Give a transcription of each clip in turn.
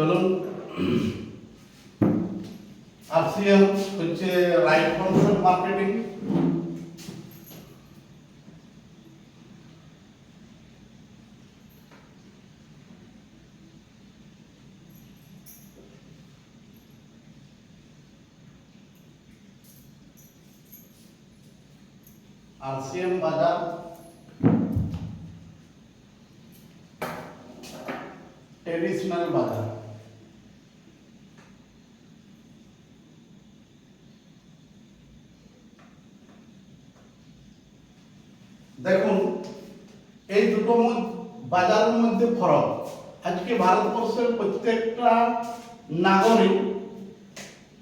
চলুন আরসিএম হচ্ছে right concept marketing. RCM বাজার ট্রেডিশনাল বাজার। দেখুন এই দুটো বাজারের মধ্যে ফরক। আজকে ভারতবর্ষের প্রত্যেকটা নাগরিক,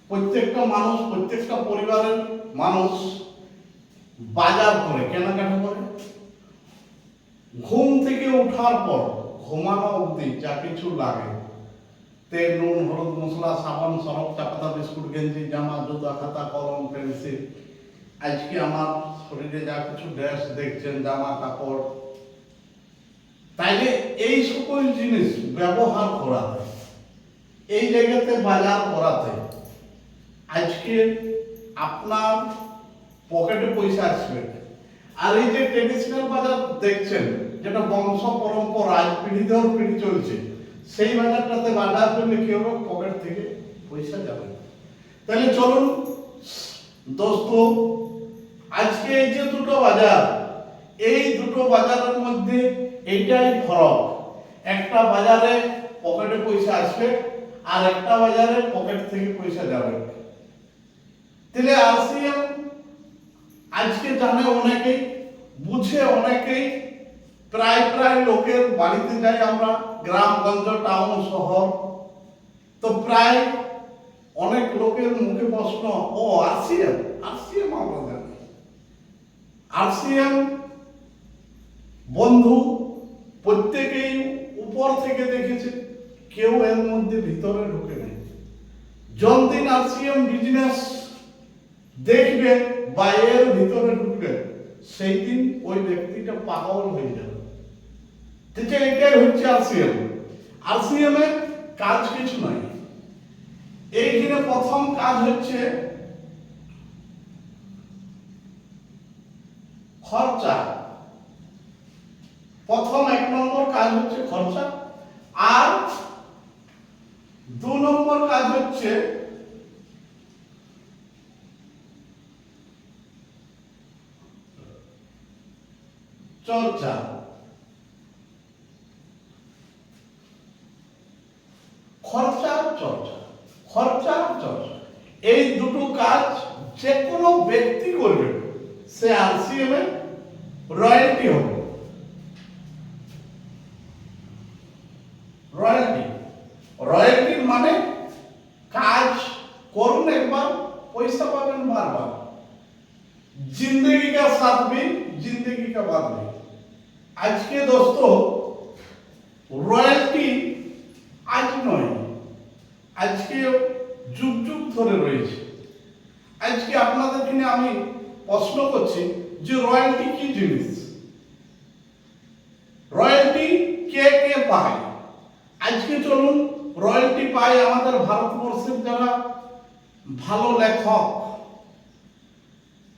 প্রত্যেকটা মানুষ, প্রত্যেকটা পরিবারের মানুষ বাজার করে, কেনাকাটা করে। ঘুম থেকে ওঠার পর ঘুমানো অবধি যা কিছু লাগে, তেল, নুন, হলুদ, মশলা, সাবান, সরফ, চা পাতা, বিস্কুট, গেঞ্জি, জামা, জুতা, খাতা, কলম, পেন্সিল, আজকে আমার শরীরে যা কিছু ড্রেস দেখছেন, জামা কাপড়, তাইলে এই সকল জিনিস ব্যবহার করাতে, এই জায়গাতে বাজার করাতে আজকে আপনার পকেটে পয়সা আসবে। আর এই যে ট্রেডিশনাল বাজার দেখছেন, যেটা বংশ পরম্পরা আজ পিঢ়ি ধর পিঢ়ি চলছে, সেই বাজারটাতে বাজার করলে কি হবে? পকেট থেকে পয়সা যাবে। তাহলে চলুন দোস্ত, আজকে এই যে দুটো বাজার, এই দুটো বাজারের মধ্যে এইটাই ফরক। একটা বাজারে পকেটে পয়সা আসবে আর একটা বাজারে পকেট থেকে পয়সা যাবে। তাহলে আরসিএম আজকে জানে অনেকেই, বুঝে অনেকেই, প্রায় প্রায় লোকের বাড়িতে যাই আমরা, গ্রামগঞ্জ, টাউন, শহর, তো প্রায় অনেক লোকের মুখে প্রশ্ন, ও আরসিএম, আরসিএম আমরা জানি। আরসিএম বন্ধু প্রত্যেকেই উপর থেকে দেখেছে, কেউ এর মধ্যে ভিতরে ঢুকে নেই। যতদিন আরসিএম বিজনেস দেখবে বা এর ভিতরে ঢুকবে, সেই দিন ওই ব্যক্তিটা পাগল হয়ে যাবে। ঠিক এটাই হচ্ছে আরসিএম। আরসিএম এর কাজ কিছু নয়। এইখানে প্রথম কাজ হচ্ছে খরচা। প্রথম 1 নম্বর কাজ হচ্ছে খরচা, আর 2 নম্বর কাজ হচ্ছে চর্চা। খরচা চর্চা, খরচা চর্চা, এই দুটো কাজ যে কোনো ব্যক্তি করবে, সে আরসিএম এর রয়্যালটি হবে। রয়্যালটি, রয়্যালটির মানে কাজ করুন একবার, পয়সা পাবেন বারবার। जिंदगी का साथ भी, जिंदगी का बाद भी। আজকে দোস্ত রয়্যালটি আজ নয়, আজকে যুগ যুগ ধরে রয়েছে। আজকে আপনাদের জন্য আমি প্রশ্ন করছি যে রয়্যালটি কি জিনিস, রয়্যালটি কে কে পায়? আজকে চলুন, রয়্যালটি পায় আমাদের ভারতবর্ষের যারা ভালো লেখক,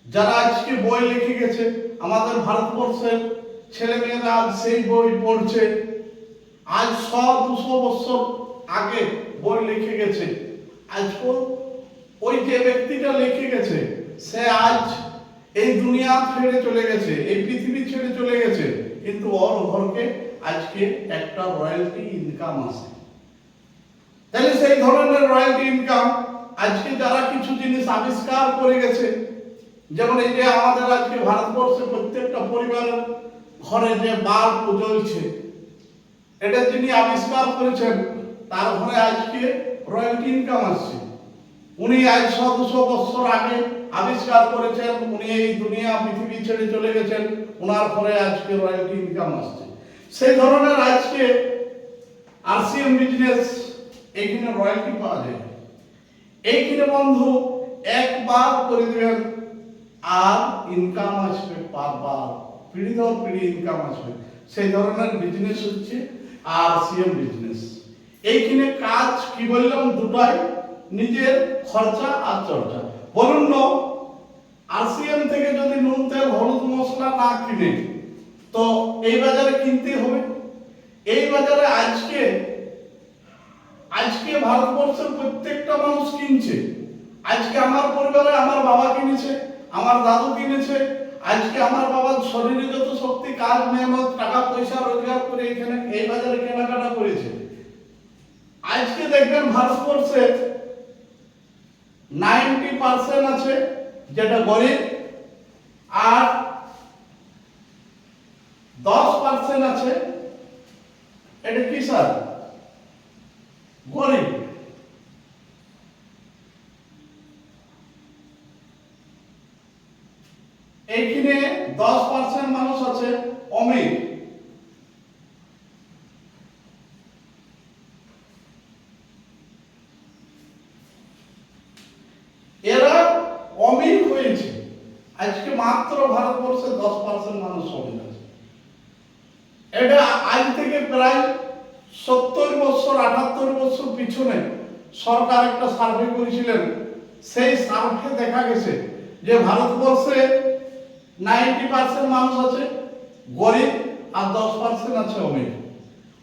যারা আজকে বই লিখে গেছে, আমাদের ভারতবর্ষের ছেলেমেয়েরা আজ সেই বই পড়ছে। আজ 100-200 বছর আগে বই লিখে গেছে, আজকাল ওই যে ব্যক্তিটা লিখে গেছে, সে আজ এই দুনিয়া ছেড়ে চলে গেছে, এই পৃথিবী ছেড়ে চলে গেছে, কিন্তু ওর ঘরকে আজকে একটা রয়্যালটি ইনকাম আসে। তাহলে সেই ধরনের রয়্যালটি ইনকাম আজকে যারা কিছু জিনিস আবিষ্কার করে গেছে, যেমন এই যে আমাদের আজকে ভারতবর্ষে প্রত্যেকটা পরিবারের ঘরে যে বাল্ব জ্বলছে, এটা যিনি আবিষ্কার করেছেন, তার ঘরে আজকে রয়্যালটি ইনকাম আসছে। উনি আজ 100-200 বছর আগে আবিষ্কার করেছেন, উনি এই দুনিয়া পৃথিবী ছেড়ে চলে গেছেন, ওনার ঘরে আজকে রয়্যালটি ইনকাম আসছে। সেই ধরনের আজকে আরসিএম বিজনেস, এইখানে রয়্যালটি পাওয়া যায়। এইখানে বন্ধু একবার করে দেবেন আর ইনকাম আসবে বারবার, পিঢ়ি ধর পিঢ়ি ইনকাম আসবে। সেই ধরনের বিজনেস হচ্ছে আরসিএম বিজনেস। এইখানে কাজ কি বললাম দুটাই, নিজের খরচা আর চর্চা। বলুন না, আরসিএম থেকে যদি নুন তেল হলুদ মশলা না কিনে তো এই বাজারে কিনতে হবে। এই বাজারে আজকে আজকে ভারতবর্ষের প্রত্যেকটা মানুষ কিনছে। আজকে আমার পরিবারে আমার বাবা কিনেছে, আমার দাদু কিনেছে। আজকে আমার বাবার শরীরে যত শক্তি, কাজ মেহনত, টাকা পয়সা রোজগার করে এখানে এই বাজারে কেনাকাটা করেছে। আজকে দেখবেন ভারতবর্ষে 90% আছে যেটা গরিব, আর 10% আছে এটা কি স্যার, গরিব। এইখানে 10% মানুষ আছে অমির। এরা অমির হয়েছে। আজকে মাত্র ভারতবর্ষে 10% মানুষ অমির আছে। এটা আজ থেকে প্রায় 70 বছর 78 বছর পিছনে সরকার একটা সার্ভে করেছিলেন। সেই সার্ভে দেখা গেছে যে ভারতবর্ষে 90% মানুষ আছে গরিব আর 10% আছে অমির।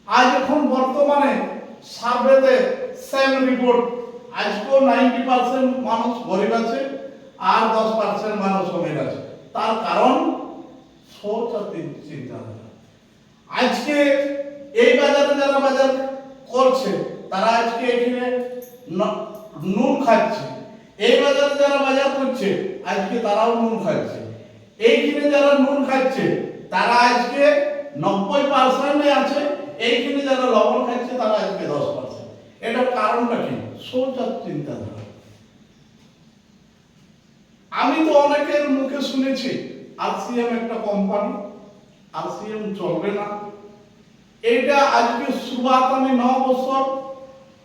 আজ এখন বর্তমানে সার্ভেতে সেম রিপোর্ট, আজকেও 90% মানুষ গরিব আছে আর 10% মানুষ অমির আছে। তার কারণ সোচ আর চিন্তাধারা। আজকে এই বাজারে যারা বাজার করছে তারা আজকে এখানে নুন খাচ্ছে। এই বাজারে যারা বাজার করছে আজকে তারাও নুন খাচ্ছে। এইখানে যারা নুন খাচ্ছে তারা আজকে 90% আছে। এইখানে যারা লবণ খাচ্ছে তারা আজকে 10%। এটার কারণটা কি? সোচ আর চিন্তাধারা। আমি তো অনেকের মুখে শুনেছি আরসিএম একটা কোম্পানি, আরসিএম চলবে না। এইটা আজকে শুরুয়াত আমি 9 বছর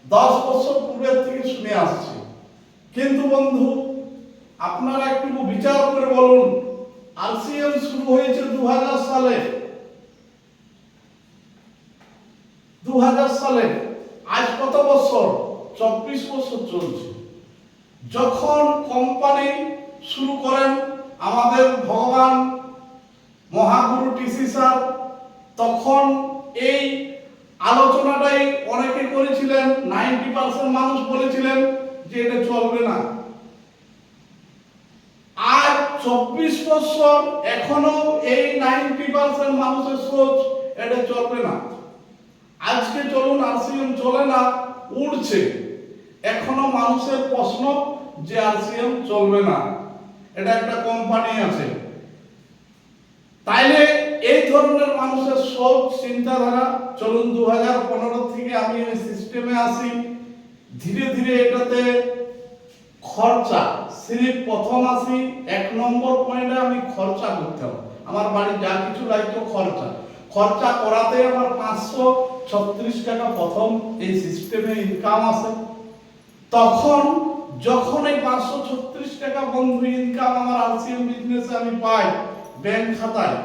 10 বছর পূর্বের থেকে শুনে আসছি। কিন্তু বন্ধু, আপনারা একটু বিচার করে বলুন, আরসিএম শুরু হয়েছে 2000 সালে। 2000 সালে, আজ কত বছর? 24 বছর চলছে। যখন কোম্পানি শুরু করেন আমাদের ভগবান মহাগুরু টিসি স্যার, তখন এই আলোচনাটাই অনেকে করেছিলেন। 90% মানুষ বলেছিলেন যে এটা চলবে না। আর 24 বছর এখনো এই 90% মানুষের সোচ এটা চলবে না। আজকে চলুন আরসিএম চলে না, উঠছে। এখনো মানুষের প্রশ্ন যে আরসিএম চলবে না, এটা একটা কোম্পানি আছে। তাইলে এই ধরনের মানুষের সব চিন্তাধারা। চলুন 2015 থেকে আমি এই সিস্টেমে আসি। ধীরে ধীরে এটাতে খরচা, সিরিপ প্রথম আসি 1 নম্বর পয়েন্টে আমি খরচা করতে হবে। আমার বাড়ি যা কিছু লাগতো খরচা করাতে আমার 536 টাকা প্রথম এই সিস্টেমে ইনকাম আসে। তখন যখন এই 536 টাকা বন্ধু ইনকাম আমার আরসিএম বিজনেসে আমি পাই ব্যাংক খাতায়,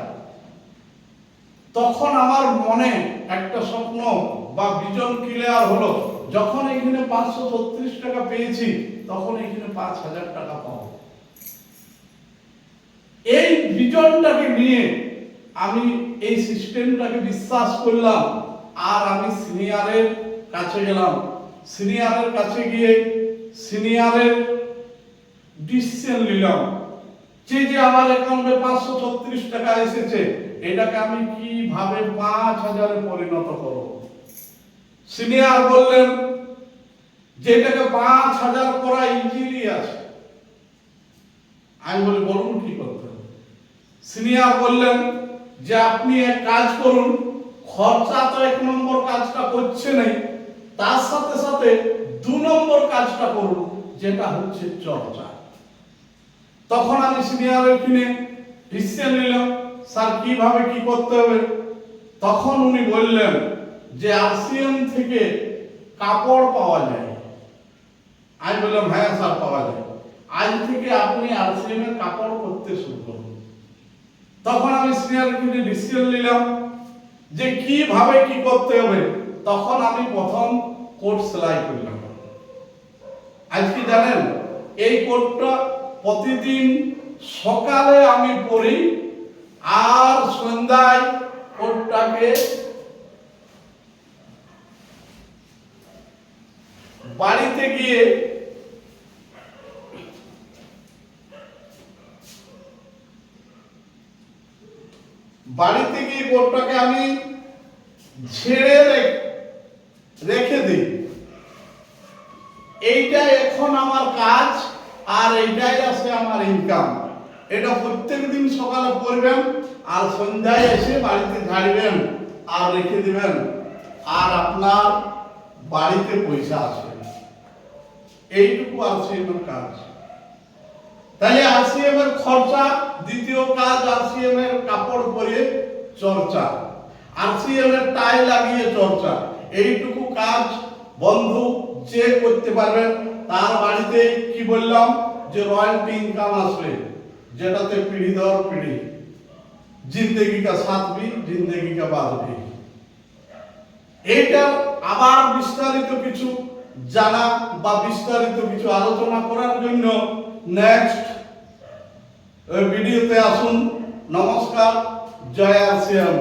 তখন আমার মনে একটা স্বপ্ন বা ভিজন ক্লিয়ার হলো। যখন এখানে 536 টাকা পেয়েছি তখন এখানে 5000 টাকা পাবো। এই ভিজনটাকে নিয়ে আমি এই সিস্টেমটাকে বিশ্বাস করলাম। আর আমি সিনিয়রের কাছে গেলাম। সিনিয়রের কাছে গিয়ে সিনিয়রের ডিসিশন নিলাম যে আমার অ্যাকাউন্টে 536 টাকা এসেছে, এটাকে আমি কিভাবে 5000 এ পরিণত করব। সিনিয়র বললেন যে এটাকে 5000 করা ইজিলি আছে। আমি বলি বলুন কি করতে হবে। সিনিয়র বললেন যে আপনি এক কাজ করুন, খরচা তো 1 নম্বর কাজটা করছে নাই, তার সাথে সাথে 2 নম্বর কাজটা করুন, যেটা হচ্ছে চর্চা। তখন আমি সিনিয়রের কিনে ডিসিশন নিলাম স্যার কিভাবে কি করতে হবে। তখন উনি বললেন যে আরসিএম থেকে কাপড় পাওয়া যায়। আমি বললাম হ্যাঁ স্যার পাওয়া যায়, আজ থেকে আপনি আরসিএম এর কাপড় করতে শুরু করুন। তখন আমি সিনিয়রের কিনে ডিসিশন নিলাম যে কিভাবে কি করতে হবে। তখন আমি প্রথম কোট সেলাই করলাম। আজকে জানেন এই কোটটা প্রতিদিন সকালে আমি পরি আর সন্ধ্যায় কোটটাকে বাড়িতে গিয়ে কোটটাকে আমি ঝেড়ে রেখে দিই। এইটা এখন আমার কাজ আর এইটাই আছে আমার ইনকাম। এটা প্রত্যেকদিন সকালে পড়বেন আর সন্ধ্যায় এসে বাড়িতে ঝাড়বেন আর রেখে দিবেন, আর আপনার বাড়িতে পয়সা আসবে। এইটুকু RCM এর কাজ। তাহলে RCM এর খরচা, দ্বিতীয় কাজ RCM এর কাপড় পরিয়ে চর্চা, RCM এর টাই লাগিয়ে চর্চা। এইটুকু কাজ বন্ধু যে করতে পারবেন তার বাড়িতে কি বললাম যে রয়্যালটি ইনকাম আসবে, যেটাতে পিढ़ी দর পিढ़ी जिंदगी का साथ भी जिंदगी का बाद भी। এইটা আবার বিস্তারিত কিছু জানা বা বিস্তারিত কিছু আলোচনা করার জন্য নেক্সট ভিডিওতে আসুন। নমস্কার, জয় RCM।